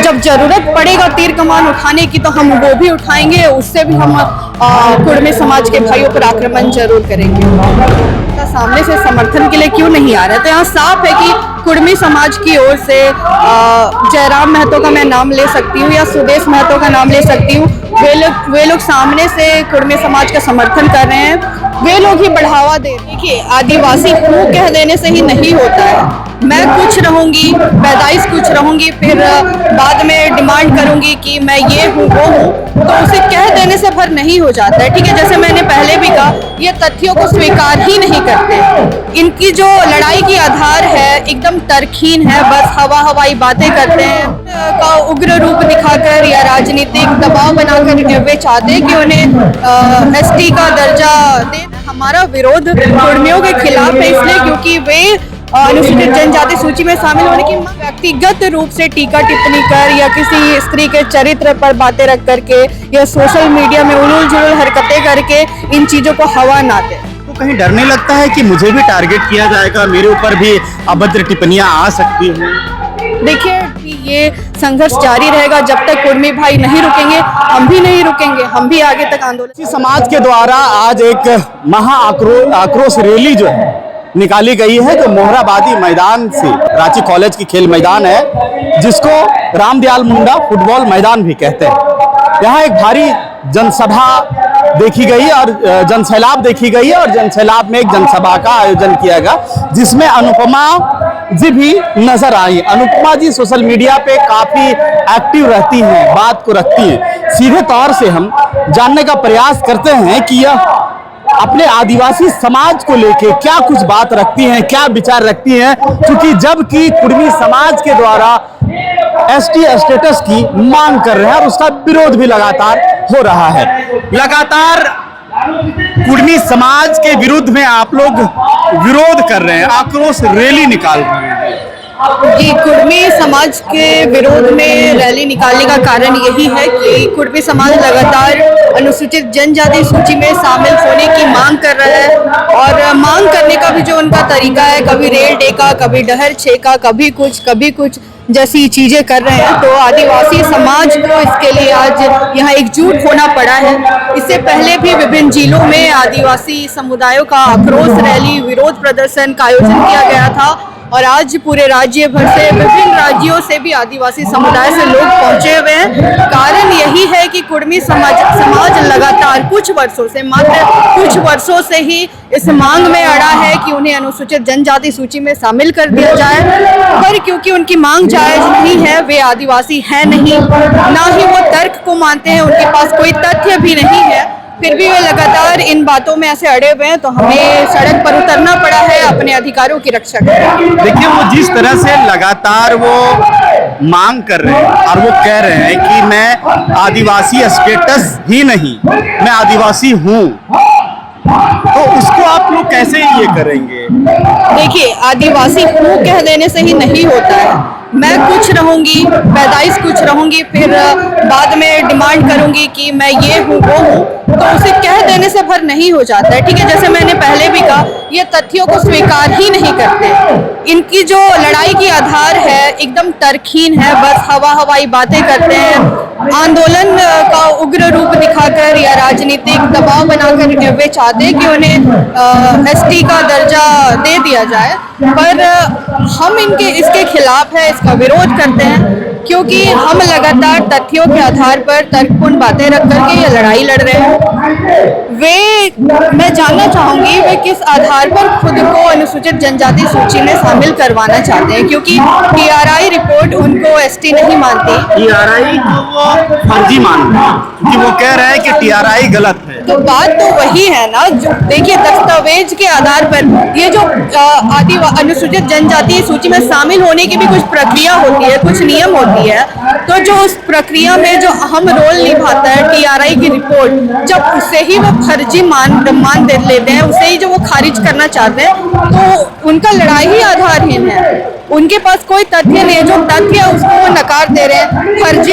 जब जरूरत पड़ेगा तीर कमान उठाने की तो हम वो भी उठाएंगे, उससे भी हम कुर्मी समाज के भाइयों पर आक्रमण जरूर करेंगे। सामने से समर्थन के लिए क्यों नहीं आ रहे? तो यहाँ साफ है कि कुर्मी समाज की ओर से जयराम महतो का मैं नाम ले सकती हूँ या सुदेश महतो का नाम ले सकती हूँ। वे लोग सामने से कुर्मी समाज का समर्थन कर रहे हैं, वे लोग ही बढ़ावा दे रहे हैं। देखिए, आदिवासी हूँ कह देने से ही नहीं होता है। मैं कुछ रहूंगी, पैदाइश कुछ रहूंगी, फिर बाद में डिमांड करूंगी कि मैं ये हूँ वो हूँ, तो उसे कह देने से भर नहीं हो जाता है। ठीक है, जैसे मैंने पहले भी कहा, ये तथ्यों को स्वीकार ही नहीं करते। इनकी जो लड़ाई की आधार है एकदम तर्कहीन है, बस हवाई बातें करते हैं का उग्र रूप दिखाकर या राजनीतिक दबाव बनाकर वे चाहते हैं कि उन्हें एसटी का दर्जा दे। हमारा विरोध कुर्मियों के खिलाफ है, इसलिए क्योंकि वे अनुसूचित जनजाति सूची में शामिल होने की व्यक्तिगत रूप से टीका टिप्पणी कर या किसी स्त्री के चरित्र पर बातें रख करके या सोशल मीडिया में उलूल जुलूल हरकतें करके इन चीजों को हवा ना दे। तो कहीं डर नहीं लगता है कि मुझे भी टारगेट किया जाएगा, मेरे ऊपर भी अभद्र टिप्पणियां आ सकती हैं? देखिए, ये संघर्ष जारी रहेगा जब तक कुर्मी भाई नहीं रुकेंगे, हम भी नहीं रुकेंगे, हम भी आगे तक आंदोलन। समाज के द्वारा आज एक महा आक्रोश रैली जो है निकाली गई है, जो मोहराबादी मैदान से, रांची कॉलेज की खेल मैदान है जिसको रामदयाल मुंडा फुटबॉल मैदान भी कहते हैं। यहाँ एक भारी जनसभा देखी गई और जनसैलाब देखी गई है और जनसैलाब में एक जनसभा का आयोजन किया गया जिसमें अनुपमा जी भी नजर आई। अनुपमा जी सोशल मीडिया पे काफी एक्टिव रहती हैं, बात को रखती हैं। सीधे तौर से हम जानने का प्रयास करते हैं कि यह अपने आदिवासी समाज को लेके क्या कुछ बात रखती हैं, क्या विचार रखती हैं, क्योंकि जबकि कुर्मी समाज के द्वारा एसटी स्टेटस की मांग कर रहे हैं और उसका विरोध भी लगातार हो रहा है। लगातार कुर्मी समाज के विरुद्ध में आप लोग विरोध कर रहे हैं, आक्रोश रैली निकाल रहे हैं। जी, कुर्मी समाज के विरोध में रैली निकालने का कारण यही है कि कुर्मी समाज लगातार अनुसूचित जनजाति सूची में शामिल होने की मांग कर रहा है और मांग करने का भी जो उनका तरीका है, कभी रेल डे का, कभी डहर छे का, कभी कुछ जैसी चीजें कर रहे हैं। तो आदिवासी समाज को इसके लिए आज यहाँ एकजुट होना पड़ा है। इससे पहले भी विभिन्न जिलों में आदिवासी समुदायों का आक्रोश रैली, विरोध प्रदर्शन का आयोजन किया गया था और आज पूरे राज्य भर से, विभिन्न राज्यों से भी आदिवासी समुदाय से लोग पहुंचे हुए हैं। कारण यही है कि कुर्मी समाज लगातार कुछ वर्षों से, मात्र कुछ वर्षों से ही इस मांग में अड़ा है कि उन्हें अनुसूचित जनजाति सूची में शामिल कर दिया जाए, पर क्योंकि उनकी मांग जायज नहीं है, वे आदिवासी हैं नहीं, ना ही वो तर्क को मानते हैं, उनके पास कोई तथ्य भी नहीं है, फिर भी वे लगातार इन बातों में ऐसे अड़े हुए हैं। तो हमें सड़क पर उतरना पड़ा है अपने अधिकारों की रक्षा करने। देखिए, वो जिस तरह से लगातार वो मांग कर रहे हैं और वो कह रहे हैं कि मैं आदिवासी स्टेटस ही नहीं, मैं आदिवासी हूँ, तो उसको आप लोग कैसे ये करेंगे? देखिए, आदिवासी हूँ कह देने से ही नहीं होता है। मैं कुछ रहूंगी, पैदाइश कुछ रहूंगी, फिर बाद में डिमांड करूंगी कि मैं ये हूँ वो हूँ, तो उसे कह देने से भर नहीं हो जाता है। ठीक है, जैसे मैंने पहले भी कहा, ये तथ्यों को स्वीकार ही नहीं करते। इनकी जो लड़ाई की आधार है एकदम तर्कहीन है, बस हवाई बातें करते हैं। आंदोलन का उग्र रूप दिखाकर या राजनीतिक दबाव बनाकर वे चाहते हैं कि उन्हें एसटी का दर्जा दे दिया जाए, पर हम इसके खिलाफ है, इसका विरोध करते हैं, क्योंकि हम लगातार तथ्यों के आधार पर तर्कपूर्ण बातें रख करके ये लड़ाई लड़ रहे हैं। मैं जानना चाहूंगी वे किस आधार पर खुद को अनुसूचित जनजाति सूची में शामिल करवाना चाहते हैं, क्योंकि टीआरआई रिपोर्ट उनको एसटी नहीं मानती। टीआरआई को वो फर्जी मानते हैं क्योंकि वो कह रहे हैं कि टीआरआई गलत है। तो बात तो वही है ना, देखिए दस्तावेज के आधार पर ये जो अनुसूचित जनजाति सूची में शामिल होने की भी कुछ प्रक्रिया होती है, कुछ नियम होती है, तो जो उस प्रक्रिया में जो अहम रोल निभाता है टीआरआई की रिपोर्ट, जब उसे ही वो फर्जी मान दे लेते हैं, उसे ही जो वो खारिज करना चाहते हैं, तो उनका लड़ाई ही आधारहीन है। उनके पास कोई तथ्य नहीं है, जो तथ्य है उसको वो नकार दे रहे हैं, फर्जी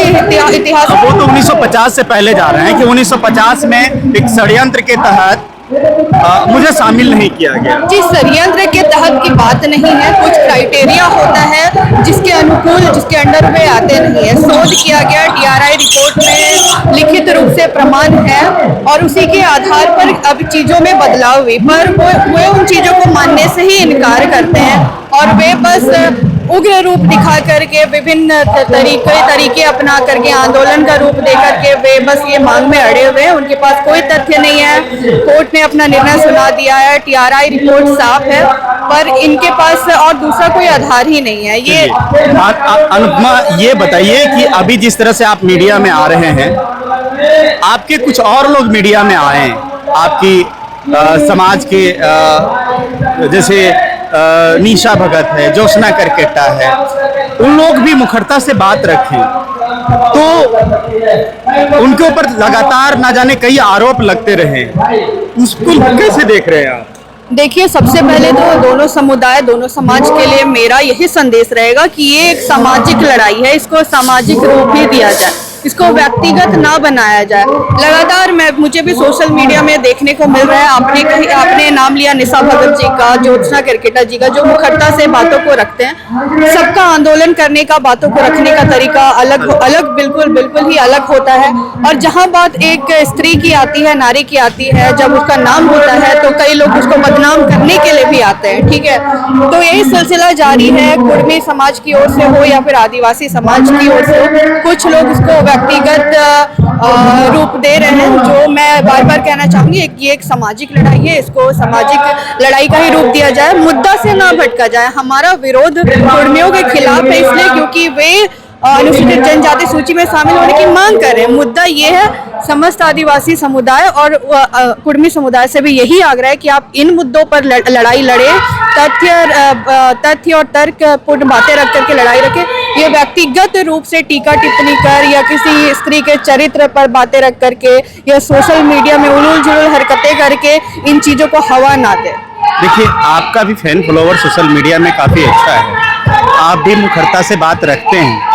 इतिहास। वो तो 1950 से पहले जा रहे हैं कि 1950 में एक षड्यंत्र के तहत मुझे शामिल नहीं किया गया। जी, षड्यंत्र के तहत की बात नहीं है। कुछ क्राइटेरिया होता है जिसके अनुकूल, जिसके अंडर वे आते नहीं है। शोध किया गया, DRI रिपोर्ट में लिखित रूप से प्रमाण है और उसी के आधार पर अब चीजों में बदलाव हुई, पर वो उन चीजों को मानने से ही इनकार करते हैं और वे बस उग्र रूप दिखा करके विभिन्न तरीके अपना करके आंदोलन का रूप दे करके वे बस ये मांग में अड़े हुए हैं। उनके पास कोई तथ्य नहीं है। कोर्ट ने अपना निर्णय सुना दिया है, TRI रिपोर्ट साफ है, पर इनके पास और दूसरा कोई आधार ही नहीं है। ये अनुपमा, ये बताइए कि अभी जिस तरह से आप मीडिया में आ रहे हैं, आपके कुछ और लोग मीडिया में आए हैं, आपकी समाज के जैसे निशा भगत है, जोशना करकेटा है, उन लोग भी मुखरता से बात रखें, तो उनके ऊपर लगातार ना जाने कई आरोप लगते रहे, उसको कैसे देख रहे हैं आप? देखिए, सबसे पहले तो दोनों समुदाय, दोनों समाज के लिए मेरा यही संदेश रहेगा कि ये एक सामाजिक लड़ाई है, इसको सामाजिक रूप ही दिया जाए, इसको व्यक्तिगत ना बनाया जाए। लगातार मुझे भी सोशल मीडिया में देखने को मिल रहा है, आपने नाम लिया निशा भगत जी का, ज्योत्सना करकेटा जी का, जो मुखरता से बातों को रखते हैं। सबका आंदोलन करने का, बातों को रखने का तरीका अलग बिल्कुल ही अलग होता है। और जहां बात एक स्त्री की आती है, नारी की आती है, जब उसका नाम होता है तो कई लोग उसको बदनाम करने के लिए भी आते हैं। ठीक है, तो यही सिलसिला जारी है, कुर्मी समाज की ओर से हो या फिर आदिवासी समाज की ओर से हो, कुछ लोग उसको व्यक्तिगत रूप दे रहे हैं। जो मैं बार बार कहना चाहूंगी, ये एक सामाजिक लड़ाई है, इसको सामाजिक लड़ाई का ही रूप दिया जाए, मुद्दा से ना भटका जाए। हमारा विरोध कुर्मियों के खिलाफ है, इसलिए क्योंकि वे अनुसूचित जनजाति सूची में शामिल होने की मांग कर रहे हैं। मुद्दा ये है, समस्त आदिवासी समुदाय और कुर्मी समुदाय से भी यही आग्रह है कि आप इन मुद्दों पर लड़ाई लड़े, तथ्य और तर्कपूर्ण बातें रख करके लड़ाई रखें। ये व्यक्तिगत रूप से टीका टिप्पणी कर या किसी स्त्री के चरित्र पर बातें रख करके या सोशल मीडिया में उलूल जुलूल हरकतें करके इन चीजों को हवा ना दे। देखिए, आपका भी फैन फॉलोवर सोशल मीडिया में काफी अच्छा है, आप भी मुखरता से बात रखते हैं,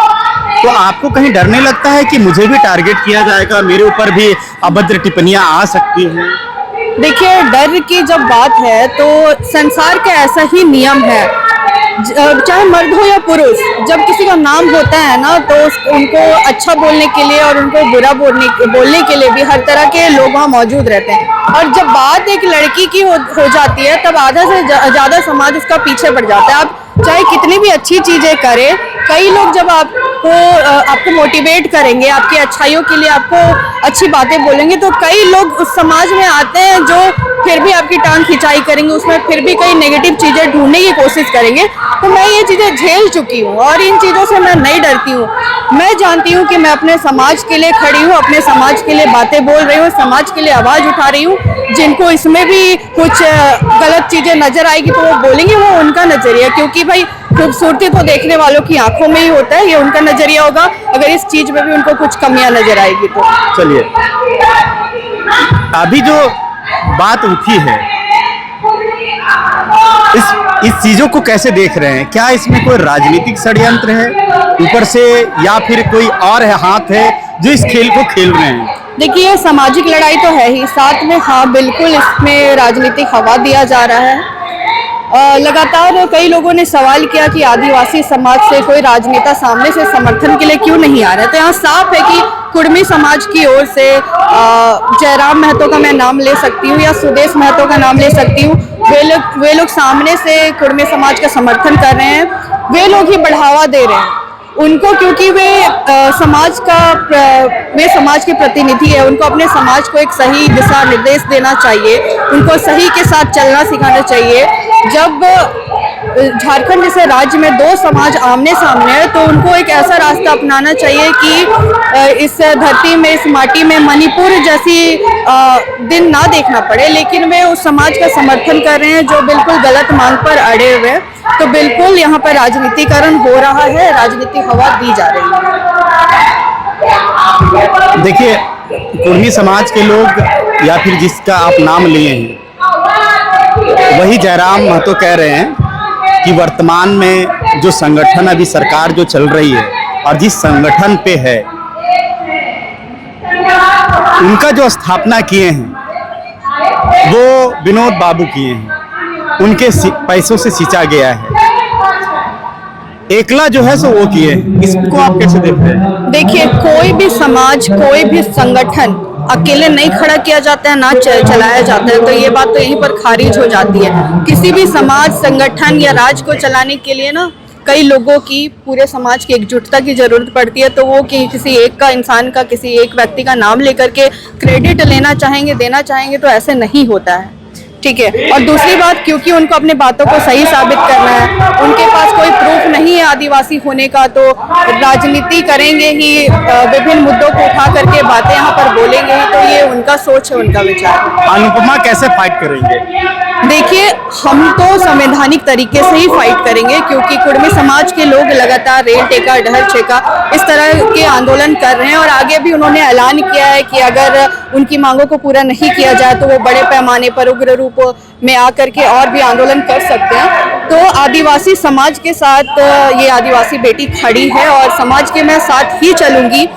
तो आपको कहीं डर नहीं लगता है कि मुझे भी टारगेट किया जाएगा, मेरे ऊपर भी अभद्र टिप्पणियां आ सकती हैं? देखिए, डर की जब बात है तो संसार का ऐसा ही नियम है, चाहे मर्द हो या पुरुष, जब किसी का नाम होता है ना तो उनको अच्छा बोलने के लिए और उनको बुरा बोलने के लिए भी हर तरह के लोग वहाँ मौजूद रहते हैं। और जब बात एक लड़की की हो जाती है तब आधा से ज़्यादा समाज उसका पीछे पड़ जाता है। आप चाहे कितनी भी अच्छी चीज़ें करें, कई लोग जब आपको मोटिवेट करेंगे, आपकी अच्छाइयों के लिए आपको अच्छी बातें बोलेंगे, तो कई लोग उस समाज में आते हैं जो फिर भी आपकी टांग खिंचाई करेंगे, उसमें फिर भी कई नेगेटिव चीज़ें ढूंढने की कोशिश करेंगे। तो मैं ये चीज़ें झेल चुकी हूँ और इन चीज़ों से मैं नहीं डरती हूँ। मैं जानती हूँ कि मैं अपने समाज के लिए खड़ी हूँ, अपने समाज के लिए बातें बोल रही हूँ, समाज के लिए आवाज़ उठा रही हूँ। जिनको इसमें भी कुछ गलत चीज़ें नजर आएगी तो वो बोलेंगे, वो उनका नजरिया, क्योंकि भाई खूबसूरती तो देखने वालों की आंखों में ही होता है, ये उनका नजरिया होगा। अगर इस चीज में भी उनको कुछ कमियां नजर आएगी तो चलिए, अभी जो बात उठी है, इस चीजों को कैसे देख रहे हैं? क्या इसमें कोई राजनीतिक षड्यंत्र है ऊपर से, या फिर कोई और हाथ है जो इस खेल को खेल रहे हैं? देखिए, सामाजिक लड़ाई तो है ही, साथ में हाँ बिल्कुल इसमें राजनीतिक हवा दिया जा रहा है। लगातार कई लोगों ने सवाल किया कि आदिवासी समाज से कोई राजनेता सामने से समर्थन के लिए क्यों नहीं आ रहे। तो यहाँ साफ है कि कुर्मी समाज की ओर से जयराम महतो का मैं नाम ले सकती हूँ या सुदेश महतो का नाम ले सकती हूँ। वे लोग सामने से कुर्मी समाज का समर्थन कर रहे हैं, वे लोग ही बढ़ावा दे रहे हैं उनको, क्योंकि वे समाज के प्रतिनिधि है। उनको अपने समाज को एक सही दिशा निर्देश देना चाहिए, उनको सही के साथ चलना सिखाना चाहिए। जब झारखंड जैसे राज्य में दो समाज आमने सामने है तो उनको एक ऐसा रास्ता अपनाना चाहिए कि इस धरती में, इस माटी में मणिपुर जैसी दिन ना देखना पड़े। लेकिन वे उस समाज का समर्थन कर रहे हैं जो बिल्कुल गलत मांग पर अड़े हुए हैं। तो बिल्कुल यहाँ पर राजनीतिकरण हो रहा है, राजनीतिक हवा दी जा रही है। देखिए, कुर्मी समाज के लोग या फिर जिसका आप नाम लिए हैं, वही जयराम महतो कह रहे हैं कि वर्तमान में जो संगठन अभी सरकार जो चल रही है और जिस संगठन पे है, उनका जो स्थापना किए हैं वो विनोद बाबू किए हैं, उनके पैसों से सींचा गया है। एकला जो है सो वो किए हैं, इसको आप कैसे देखते हैं? देखिए, कोई भी समाज, कोई भी संगठन अकेले नहीं खड़ा किया जाता है, ना चलाया जाता है। तो ये बात तो यहीं पर खारिज हो जाती है। किसी भी समाज, संगठन या राज्य को चलाने के लिए ना कई लोगों की, पूरे समाज की एकजुटता की जरूरत पड़ती है। तो वो कि किसी एक का, इंसान का, किसी एक व्यक्ति का नाम लेकर के क्रेडिट लेना चाहेंगे, देना चाहेंगे, तो ऐसे नहीं होता है। ठीक है। और दूसरी बात, क्योंकि उनको अपने बातों को सही साबित करना है, उनके पास कोई प्रूफ नहीं है आदिवासी होने का, तो राजनीति करेंगे ही, विभिन्न मुद्दों को उठा करके बातें यहाँ पर बोलेंगे ही। तो ये उनका सोच है, उनका विचार है। अनुपमा कैसे फाइट करेंगे? देखिए, हम तो संवैधानिक तरीके से ही फाइट करेंगे, क्योंकि कुर्मी समाज के लोग लगातार रेल टेका, डहर छेका, इस तरह के आंदोलन कर रहे हैं। और आगे भी उन्होंने ऐलान किया है कि अगर उनकी मांगों को पूरा नहीं किया जाए तो वो बड़े पैमाने पर, उग्र रूप में आकर के और भी आंदोलन कर सकते हैं। तो आदिवासी समाज के साथ ये आदिवासी बेटी खड़ी है, और समाज के मैं साथ ही चलूंगी,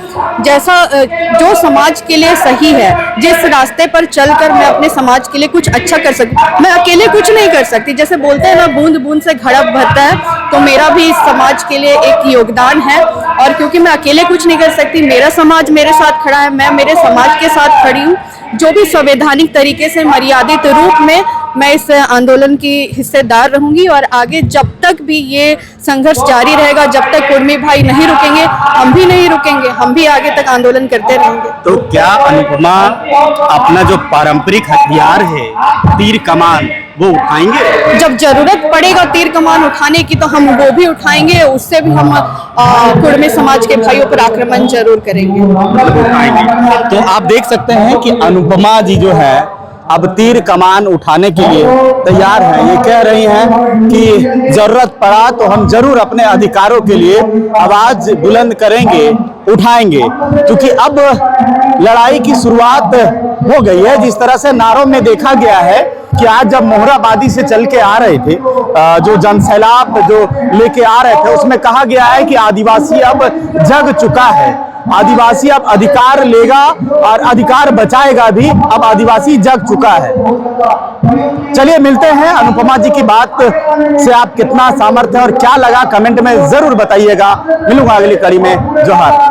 जैसा जो समाज के लिए सही है, जिस रास्ते पर चलकर मैं अपने समाज के लिए कुछ अच्छा कर सकूं। मैं अकेले कुछ नहीं कर सकती, जैसे बोलते हैं ना, बूंद बूंद से घड़ा भरता है, तो मेरा भी इस समाज के लिए एक योगदान है। और क्योंकि मैं अकेले कुछ नहीं कर सकती, मेरा समाज मेरे साथ खड़ा है, मैं मेरे समाज के साथ खड़ी हूँ। जो भी संवैधानिक तरीके से मर्यादित रूप में मैं इस आंदोलन की हिस्सेदार रहूंगी, और आगे जब तक भी ये संघर्ष जारी रहेगा, जब तक कुर्मी भाई नहीं रुकेंगे, हम भी नहीं रुकेंगे, हम भी आगे तक आंदोलन करते रहेंगे। तो क्या अनुपमा अपना जो पारंपरिक हथियार है, तीर कमान, वो उठाएंगे? जब जरूरत पड़ेगा तीर कमान उठाने की, तो हम वो भी उठाएंगे। उससे भी हम कुर्मी समाज के भाइयों पर आक्रमण जरूर करेंगे। उठाएंगे। तो आप देख सकते हैं कि अनुपमा जी जो है अब तीर कमान उठाने के लिए तैयार हैं। ये कह रही हैं कि जरूरत पड़ा तो हम जरूर अपने अधिकारों के लिए आवाज बुलंद करेंगे, उठाएंगे। क्योंकि अब लड़ाई की शुरुआत हो गई है। जिस तरह से नारों में देखा गया है कि आज जब मोहराबादी से चल के आ रहे थे, जो जनसैलाब जो लेके आ रहे थे, उसमें कहा गया है कि आदिवासी अब जग चुका है, आदिवासी अब अधिकार लेगा और अधिकार बचाएगा भी, अब आदिवासी जग चुका है। चलिए मिलते हैं। अनुपमा जी की बात से आप कितना सामर्थ्य और क्या लगा, कमेंट में जरूर बताइएगा। मिलूंगा अगली कड़ी में। जोहार।